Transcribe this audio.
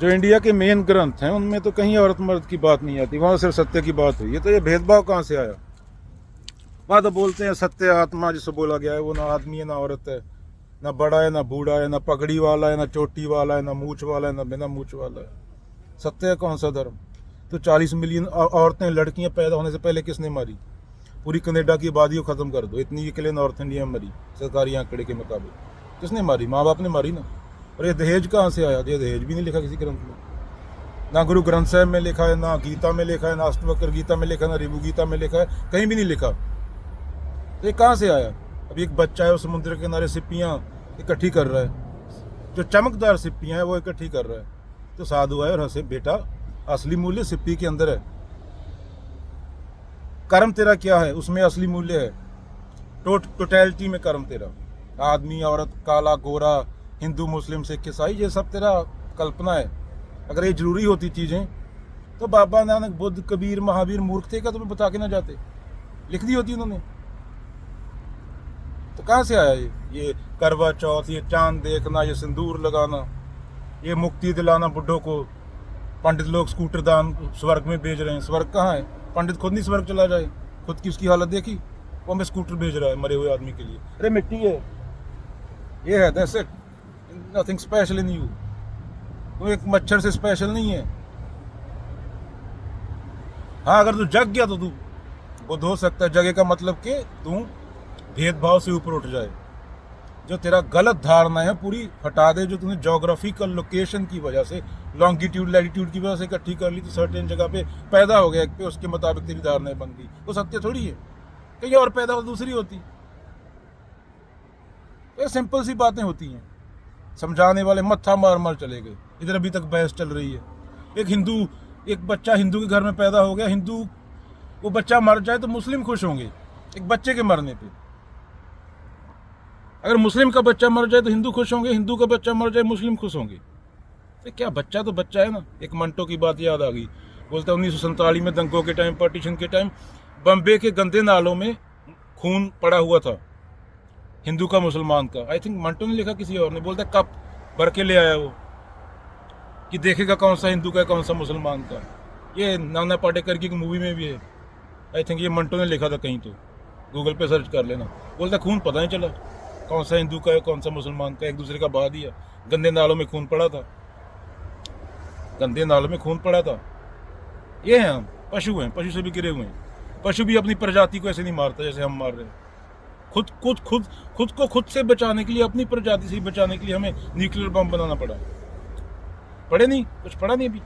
जो इंडिया के मेन ग्रंथ हैं उनमें तो कहीं औरत मर्द की बात नहीं आती, वहाँ सिर्फ सत्य की बात हुई है। तो ये भेदभाव कहाँ से आया? वहाँ तो बोलते हैं सत्य आत्मा जिसे बोला गया है वो ना आदमी है ना औरत है, ना बड़ा है ना बूढ़ा है, ना पगड़ी वाला है ना चोटी वाला है, ना मूछ वाला है ना बिना मूछ वाला है। सत्य है कौन सा धर्म? तो 40 मिलियन औरतें लड़कियां पैदा होने से पहले किसने मारी? पूरी कनाडा की आबादी को खत्म कर दो, इतनी अकेले नॉर्थ इंडिया में मरी सरकारी आंकड़े के मुताबिक। किसने मारी? माँ बाप ने मारी ना। और ये दहेज कहाँ से आया? ये दहेज भी नहीं लिखा किसी ग्रंथ में, ना गुरु ग्रंथ साहिब में लिखा है, ना गीता में लिखा है, ना अष्टवक्र गीता में लिखा है, ना रिभु गीता में लिखा है, कहीं भी नहीं लिखा। तो ये कहाँ से आया? अभी एक बच्चा है वो समुद्र के किनारे सिप्पियाँ इकट्ठी कर रहा है, जो चमकदार सिप्पियाँ हैं वो इकट्ठी कर रहा है। तो साधु आए और हंसे, बेटा असली मूल्य सिप्पी के अंदर है, कर्म तेरा क्या है उसमें असली मूल्य है। टोटैलिटी में कर्म तेरा, आदमी औरत, काला गोरा, हिंदू मुस्लिम सिख ईसाई, ये सब तेरा कल्पना है। अगर ये जरूरी होती चीज़ें तो बाबा नानक, बुद्ध, कबीर, महावीर मूर्ख थे क्या तुम्हें बता के ना जाते? लिख दी होती उन्होंने। तो कहाँ से आया ये करवा चौथ, ये चांद देखना, ये सिंदूर लगाना, ये मुक्ति दिलाना बुड्ढों को? पंडित लोग स्कूटर दान स्वर्ग में भेज रहे हैं। स्वर्ग कहाँ है? पंडित खुद नहीं स्वर्ग चला जाए, खुद की उसकी हालत देखी, वो हमें स्कूटर भेज रहा है मरे हुए आदमी के लिए। अरे मिट्टी है, ये है, that's it, nothing special in you. तू एक मच्छर से स्पेशल नहीं है। हाँ, अगर तू जग गया तो तू बुद्ध हो सकता है। जगे का मतलब कि तू भेदभाव से ऊपर उठ जाए, जो तेरा गलत धारणा है पूरी हटा दे, जो तूने जोग्राफिकल लोकेशन की वजह से, लॉन्गिट्यूड लैटिट्यूड की वजह से इकट्ठी कर ली, तो सर्टेन जगह पे पैदा हो गया पे उसके मुताबिक तेरी धारणाएं बन गई। वो सत्य थोड़ी है, कहीं और पैदा हो दूसरी होती। ये सिंपल सी बातें होती हैं, समझाने वाले मत्था मार मार चले गए। इधर अभी तक बहस चल रही है। एक बच्चा हिंदू के घर में पैदा हो गया, हिंदू, वो बच्चा मर जाए तो मुस्लिम खुश होंगे एक बच्चे के मरने पे। अगर मुस्लिम का बच्चा मर जाए तो हिंदू खुश होंगे, हिंदू का बच्चा मर जाए मुस्लिम खुश होंगे। तो क्या, बच्चा तो बच्चा है ना। एक मंटो की बात याद आ गई, बोलता 1947 में दंगों के टाइम, पार्टीशन के टाइम, बम्बे के गंदे नालों में खून पड़ा हुआ था, हिंदू का मुसलमान का। आई थिंक मंटो ने लिखा, किसी और ने, बोलता कप भर के ले आया वो कि देखेगा कौन सा हिंदू का कौन सा मुसलमान का। ये नाना पाटेकर की मूवी में भी है। आई थिंक ये मंटो ने लिखा था कहीं, तो गूगल पे सर्च कर लेना। बोलता खून पता नहीं चला कौन सा हिंदू का है कौन सा मुसलमान का, एक दूसरे का बहा दिया। गंदे नालों में खून पड़ा था, गंदे नालों में खून पड़ा था। ये हैं हम, पशु हैं, पशु से भी गिरे हुए हैं। पशु भी अपनी प्रजाति को ऐसे नहीं मारता जैसे हम मार रहे हैं। खुद को खुद से बचाने के लिए, अपनी प्रजाति से बचाने के लिए हमें न्यूक्लियर बम बनाना पड़ा। पढ़े नहीं, कुछ पढ़ा नहीं अभी।